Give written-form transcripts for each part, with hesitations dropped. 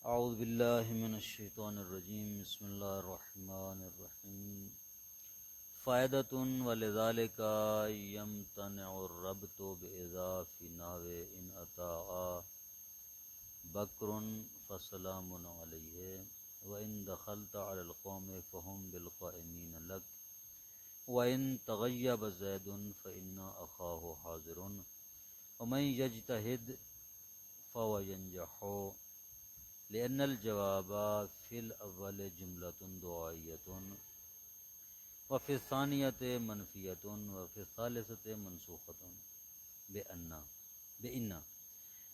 اعوذ باللہ من الشیطان الرجیم بسم اللہ الرحمن الرحیم فائدۃ ولذالک یمتنع الربط بإضاف نحو ان اطاع بکر فسلام علیہ وان دخلت علی القوم فهم بالقائمین لک وان تغیب زید فإن اخاہ حاضر ومن یجتہد فهو ينجح لأن الجواب في الأول جملة دعائية وفي الثانية منفية وفي الثالثة منسوخة بإن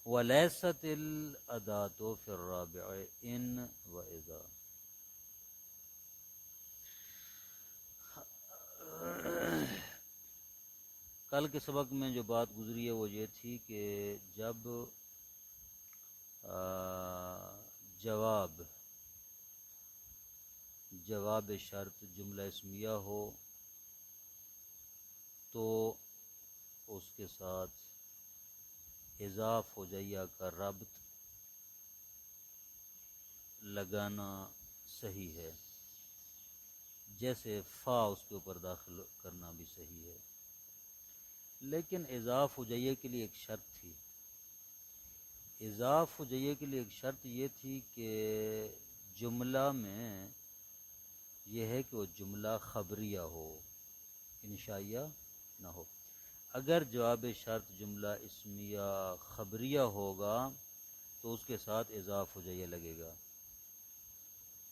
وليست الأداة في الرابع إن وإذا. کل کے سبق میں جو بات گزری ہے وہ یہ تھی کہ جب جواب شرط جملہ اسمیہ ہو تو اس کے ساتھ اضاف ہو جائیہ کا ربط لگانا صحیح ہے، جیسے فا اس کے اوپر داخل کرنا بھی صحیح ہے، لیکن اضاف ہو جائیہ کے لیے ایک شرط تھی۔ اضاف ہو جائیے کے لیے ایک شرط یہ تھی کہ جملہ میں یہ ہے کہ وہ جملہ خبریہ ہو، انشائیہ نہ ہو۔ اگر جواب شرط جملہ اسمیہ خبریہ ہوگا تو اس کے ساتھ اضاف ہو جائیے لگے گا،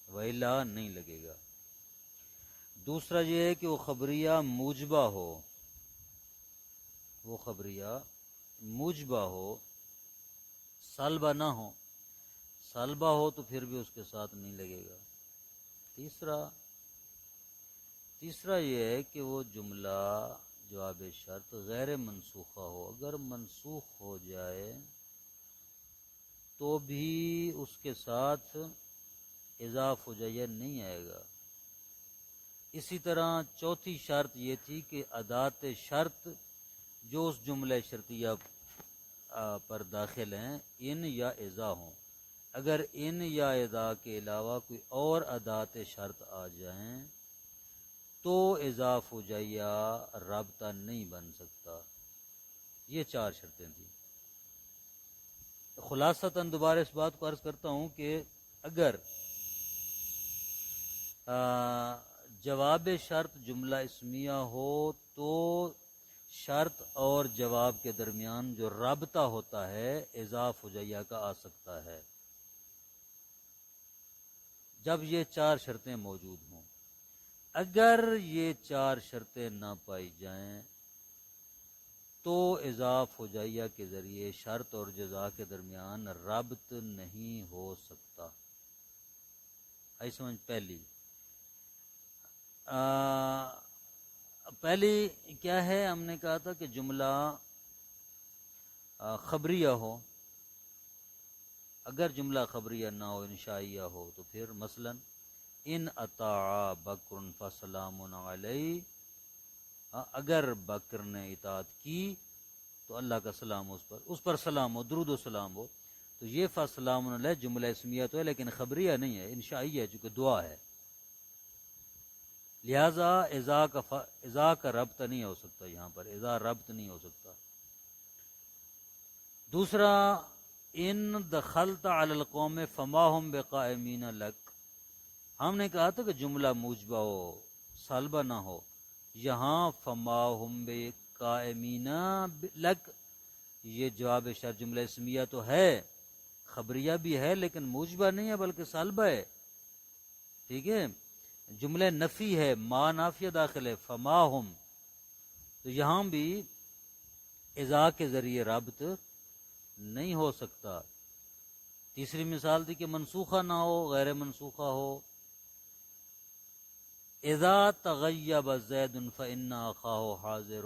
وَإِلَّا نہیں لگے گا۔ دوسرا یہ ہے کہ وہ خبریہ موجبہ ہو، وہ خبریہ موجبہ ہو، سالبہ نہ ہو۔ سالبہ ہو تو پھر بھی اس کے ساتھ نہیں لگے گا۔ تیسرا یہ ہے کہ وہ جملہ جواب شرط غیر منسوخہ ہو، اگر منسوخ ہو جائے تو بھی اس کے ساتھ اضاف ہو جائے نہیں آئے گا۔ اسی طرح چوتھی شرط یہ تھی کہ ادات شرط جو اس جملہ شرطیہ پر داخل ہیں ان یا اذا ہوں، اگر ان یا اذا کے علاوہ کوئی اور ادات شرط آ جائیں تو اضاف ہو جائیہ رابطہ نہیں بن سکتا۔ یہ چار شرطیں تھیں۔ خلاصتاً دوبارہ اس بات کو عرض کرتا ہوں کہ اگر جواب شرط جملہ اسمیہ ہو تو شرط اور جواب کے درمیان جو رابطہ ہوتا ہے اضاف ہو جائیہ کا آ سکتا ہے، جب یہ چار شرطیں موجود ہوں۔ اگر یہ چار شرطیں نہ پائی جائیں تو اضاف ہو جائیہ کے ذریعے شرط اور جزا کے درمیان ربط نہیں ہو سکتا۔ آئی سمجھ؟ پہلی کیا ہے؟ ہم نے کہا تھا کہ جملہ خبریہ ہو، اگر جملہ خبریہ نہ ہو انشائیہ ہو تو پھر مثلا ان اطاع بکر فسلام علیہ، اگر بکر نے اطاعت کی تو اللہ کا سلام اس پر سلام ہو، درود و سلام ہو، تو یہ فسلام علیہ جملہ اسمیہ تو ہے لیکن خبریہ نہیں ہے، انشائیہ ہے چونکہ دعا ہے، لہذا اذا کا ربط نہیں ہو سکتا، یہاں پر اذا ربط نہیں ہو سکتا۔ دوسرا ان دخلت علی القوم فما هم بقائمین لک، ہم نے کہا تھا کہ جملہ موجبہ ہو، سالبہ نہ ہو، یہاں فما هم بقائمین لک یہ جواب شرط جملہ اسمیہ تو ہے، خبریہ بھی ہے لیکن موجبہ نہیں ہے بلکہ سالبہ ہے، ٹھیک ہے؟ جملہ نفی ہے، ما نافیہ داخل ہے، فما ہم، تو یہاں بھی اذا کے ذریعے رابط نہیں ہو سکتا۔ تیسری مثال تھی کہ منسوخہ نہ ہو، غیر منسوخہ ہو، اذا تغیب زید فإن اخاہ حاضر،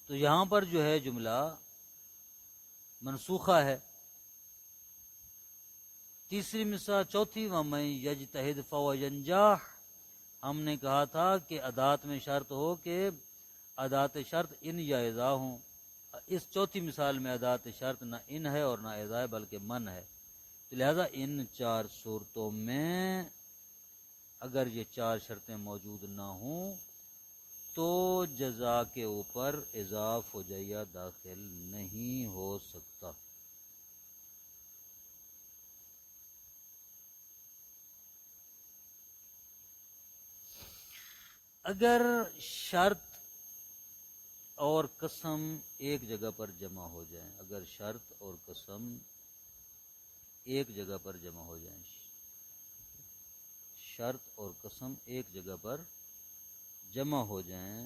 تو یہاں پر جو ہے جملہ منسوخہ ہے۔ تیسری مثال چوتھی وَمَن يَجْتَهِدْ فَهُوَ يَنْجَحُ، ہم نے کہا تھا کہ ادات میں شرط ہو کہ ادات شرط ان یا اذا ہوں، اس چوتھی مثال میں ادات شرط نہ ان ہے اور نہ اذا ہے بلکہ من ہے، تو لہذا ان چار صورتوں میں اگر یہ چار شرطیں موجود نہ ہوں تو جزا کے اوپر اضاف و جیہ داخل نہیں ہو سکتا۔ اگر شرط اور قسم ایک جگہ پر جمع ہو جائیں، اگر شرط اور قسم ایک جگہ پر جمع ہو جائیں، شرط اور قسم ایک جگہ پر جمع ہو جائیں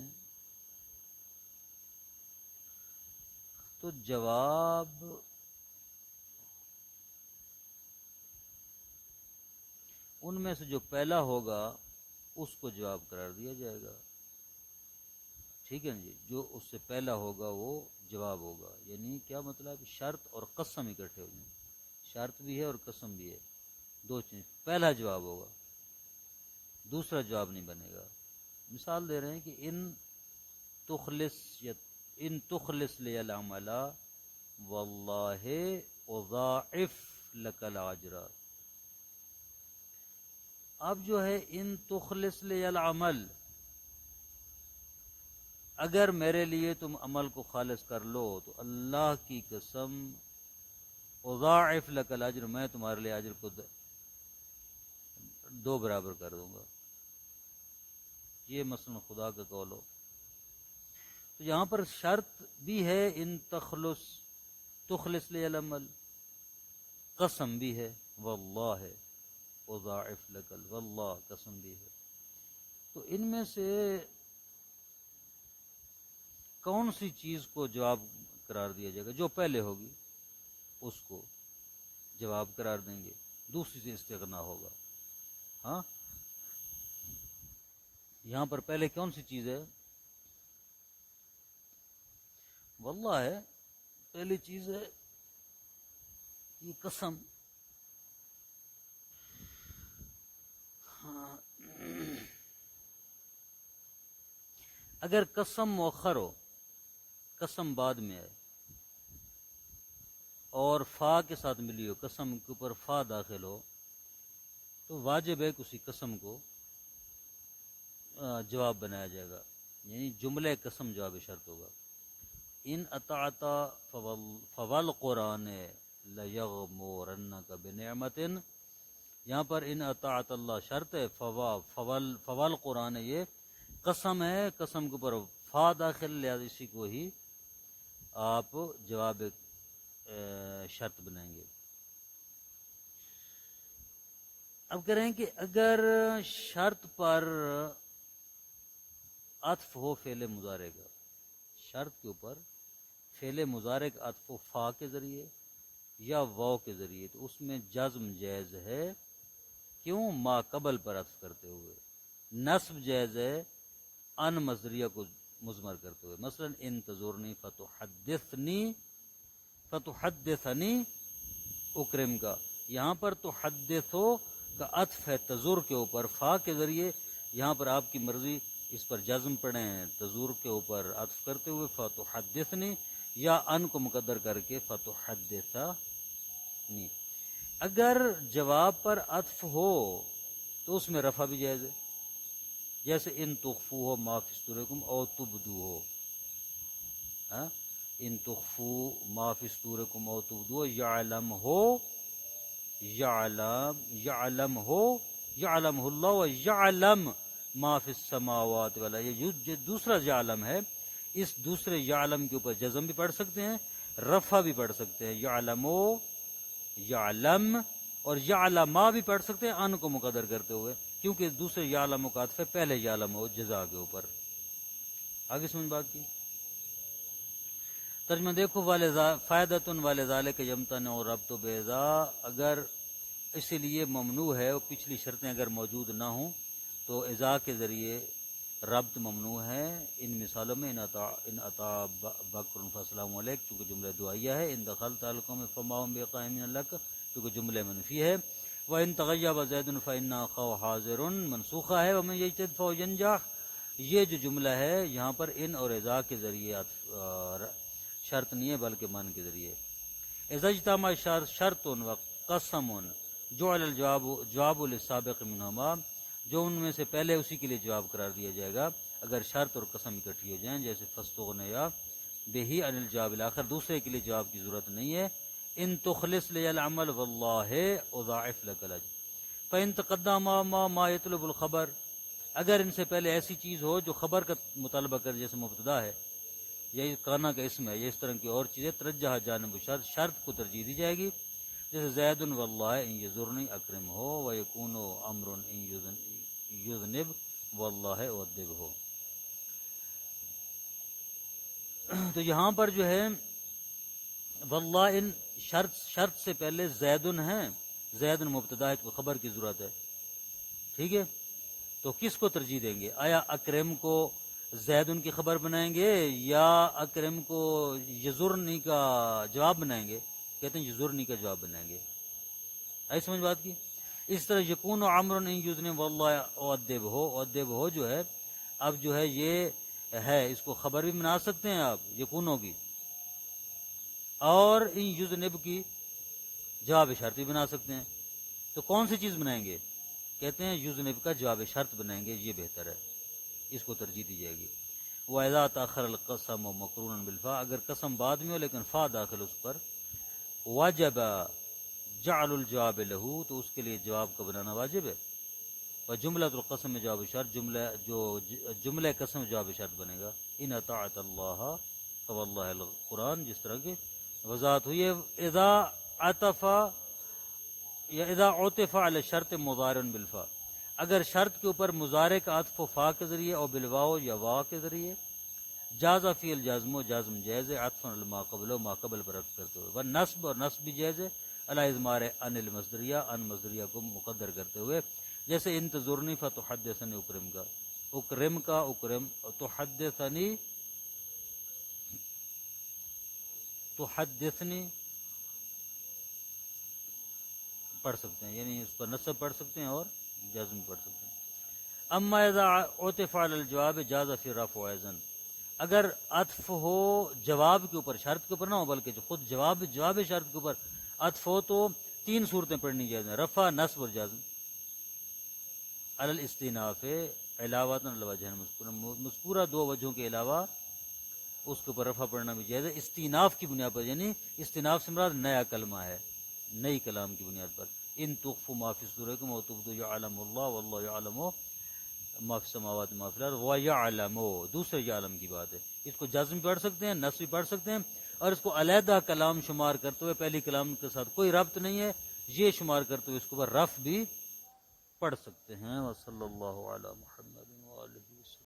تو جواب ان میں سے جو پہلا ہوگا اس کو جواب قرار دیا جائے گا، ٹھیک ہے جی، جو اس سے پہلا ہوگا وہ جواب ہوگا۔ یعنی کیا مطلب، شرط اور قسم اکٹھے ہو جائیں، شرط بھی ہے اور قسم بھی ہے، دو چیز، پہلا جواب ہوگا، دوسرا جواب نہیں بنے گا۔ مثال دے رہے ہیں کہ ان تخلص لی العمل واللہ اضاعف لک الاجر۔ اب جو ہے ان تخلص لی العمل، اگر میرے لیے تم عمل کو خالص کر لو تو اللہ کی قسم اضاعف لک الاجر، میں تمہارے لیے اجر کو دو برابر کر دوں گا۔ یہ مثلا خدا کا قول ہو تو یہاں پر شرط بھی ہے ان تخلص لی العمل، قسم بھی ہے واللہ اضاعف لک، واللہ قسم بھی ہے۔ تو ان میں سے کون سی چیز کو جواب قرار دیا جائے گا؟ جو پہلے ہوگی اس کو جواب قرار دیں گے، دوسری سے استغنا ہوگا۔ ہاں، یہاں پر پہلے کون سی چیز ہے؟ واللہ ہے، پہلی چیز ہے یہ قسم۔ ہاں، اگر قسم مؤخر ہو، قسم بعد میں ہے اور فا کے ساتھ ملی ہو، قسم کے اوپر فا داخل ہو، تو واجب ہے کہ اسی قسم کو جواب بنایا جائے گا، یعنی جملہ قسم جواب شرط ہوگا۔ ان اطعت فوالقرآن لیغمرنک بنعمت، یہاں پر ان اطاعت اللہ شرط ہے، فوالقرآن یہ قسم ہے، قسم کے اوپر فا داخل، لہذا اسی کو ہی آپ جواب شرط بنائیں گے۔ اب کہہ رہے ہیں کہ اگر شرط پر عطف ہو فعل مضارع کا، شرط کے اوپر فعل مضارع کا عطف ہو فا کے ذریعے یا واو کے ذریعے، تو اس میں جزم جائز ہے، کیوں؟ ما قبل پر عطف کرتے ہوئے۔ نصب جائز ہے ان مصدریہ کو مضمر کرتے ہوئے، مثلا ان تزورنی فتحدثنی اکرم کا، یہاں پر تحدثو کا عطف ہے تزور کے اوپر فا کے ذریعے، یہاں پر آپ کی مرضی اس پر جزم پڑھیں تزور کے اوپر عطف کرتے ہوئے فتحدثنی، یا ان کو مقدر کر کے فتحدثنی۔ اگر جواب پر عطف ہو تو اس میں رفع بھی جائز ہے، جیسے ان تخفو ہو ما فی صدورکم او تبدو ہو، ان تخفو ما فی صدورکم او تبدو، یعلم ہو، یعلم ہو، یعلم اللہ و یعلم ما فی السماوات والا، یہ جو دوسرا یعلم ہے، اس دوسرے یعلم کے اوپر جزم بھی پڑھ سکتے ہیں، رفع بھی پڑھ سکتے ہیں، یعلمو، یعلم، اور یعلما بھی پڑھ سکتے ہیں ان کو مقدر کرتے ہوئے، کیونکہ دوسرے یعلم کا عطف ہے پہلے یعلم ہو جزا کے اوپر۔ آگے سمجھ بات کی ترجمہ دیکھو، فائدۃ ولذالک یمتنع ربط بیضا، اگر اسی لیے ممنوع ہے اور پچھلی شرطیں اگر موجود نہ ہوں تو اذا کے ذریعے ربط ممنوع ہے۔ ان مثالوں میں ان عطا بکر فالسلام علیک چونکہ جملہ دعائیہ ہے، ان دخلت القوم فما هم بقائمین لک کیونکہ جملہ منفی ہے، وَإِن تَغَيَّبَ زَيْدٌ فَإِنَّ أَخَاهُ حَاضِرٌ منسوخہ ہے، وَمَن يَجْتَهِدْ فَهُوَ يَنجَحْ۔ یہ جو جملہ ہے یہاں پر ان اور اذا کے ذریعے شرط نہیں ہے بلکہ من کے ذریعے. اذا اجتمع شرط و قسم جعل الجواب جواب للسابق منهما، جو ان میں سے پہلے اسی کے لیے جواب قرار دیا جائے گا اگر شرط اور قسم اکٹھی ہو جائیں، جیسے فاستغنى یا بہی عن الجواب الاخر، دوسرے کے لیے جواب کی ضرورت نہیں ہے. ان تخلص لي العمل والله اضاعف لك الاجر. فان تقدم ما يطلب الخبر، اگر ان سے پہلے ایسی چیز ہو جو خبر کا مطالبہ کر، جیسے مبتدا ہے یا کانا کا اسم ہے یا اس طرح کی اور چیزیں، ترجح جانب شرط، شرط کو ترجیح دی جائے گی. جیسے زید واللہ ان یزرنی اکرم ہو، ویکون امر ان یذنب واللہ ادب ہو. تو یہاں پر جو ہے واللہ ان شرط سے پہلے زیدن ہیں، زیدن مبتدا ہے کو خبر کی ضرورت ہے. ٹھیک ہے، تو کس کو ترجیح دیں گے؟ آیا اکرم کو زیدن کی خبر بنائیں گے یا اکرم کو یزرنی کا جواب بنائیں گے؟ کہتے ہیں یزرنی کا جواب بنائیں گے. آئی سمجھ بات کی؟ اس طرح یکون عمر ان یذنب واللہ ادب ہو جو ہے، اب جو ہے یہ ہے، اس کو خبر بھی بنا سکتے ہیں آپ یکونوں کی، اور ان یذنب کی جواب شرط بھی بنا سکتے ہیں. تو کون سی چیز بنائیں گے؟ کہتے ہیں یذنب کا جواب شرط بنائیں گے، یہ بہتر ہے، اس کو ترجیح دی جائے گی. وَإِذَا تَأَخَّرَ الْقَسَمُ مَقْرُونًا بِالْفَاء، اگر قسم بعد میں ہو لیکن فا داخل اس پر، وَجَبَ جَعْلُ الْجَوَابِ لَهُ، تو اس کے لیے جواب کا بنانا واجب ہے. وَجُمْلَةُ الْقَسَمِ جواب شرط، جملہ قسم جواب شرط بنے گا. إِنْ أَطَعْتَ اللَّهَ فَوَاللَّهِ القرآن، جس طرح کی وضاحت ہوئی ہے. اذا عطف یا اذا عطف علی شرط مضارع بالفاء، اگر شرط کے اوپر مضارع کا عطف فا کے ذریعے اور بالواو یا وا کے ذریعے، جاز فی الجزم، و جزم جائز ہے، عطف علی ما قبل، ما قبل پر رکھ کرتے ہوئے، والنصب، اور نصب بھی جائز ہے، علی اضمار ان المصدریہ، ان مصدریہ کو مقدر کرتے ہوئے. جیسے ان تزورنی فتحدثنی اکرم کا، اکرم تحدثنی پڑھ سکتے ہیں، یعنی اس پر نصب پڑھ سکتے ہیں اور جزم پڑھ سکتے ہیں. اما اذا عطف علی الجواب جاز فی رفع اذن، اگر عطف ہو جواب کے اوپر، شرط کے اوپر نہ ہو بلکہ جو خود جواب شرط کے اوپر عطف ہو، تو تین صورتیں پڑھنی جائز ہیں، رفع، نصب اور جزم. علی الاستئناف علاوہ الوجہ مذکورہ دو وجہوں کے علاوہ اس کے اوپر رفع پڑھنا بھی جائز ہے، استئناف کی بنیاد پر، یعنی استئناف سے مراد نیا کلمہ ہے، نئی کلام کی بنیاد پر. ان تخفوا ما فی صدورکم و تبدوا یعلم اللہ واللہ یعلم ما فی السماوات ما فی الارض ویعلم، دوسرے یعلم کی بات ہے. اس کو جزم بھی پڑھ سکتے ہیں، نصب بھی پڑھ سکتے ہیں، اور اس کو علیحدہ کلام شمار کرتے ہوئے، پہلی کلام کے ساتھ کوئی ربط نہیں ہے یہ شمار کرتے ہوئے اس کے اوپر رفع بھی پڑھ سکتے ہیں. وصلی اللہ علی محمد وآلہ وسلم.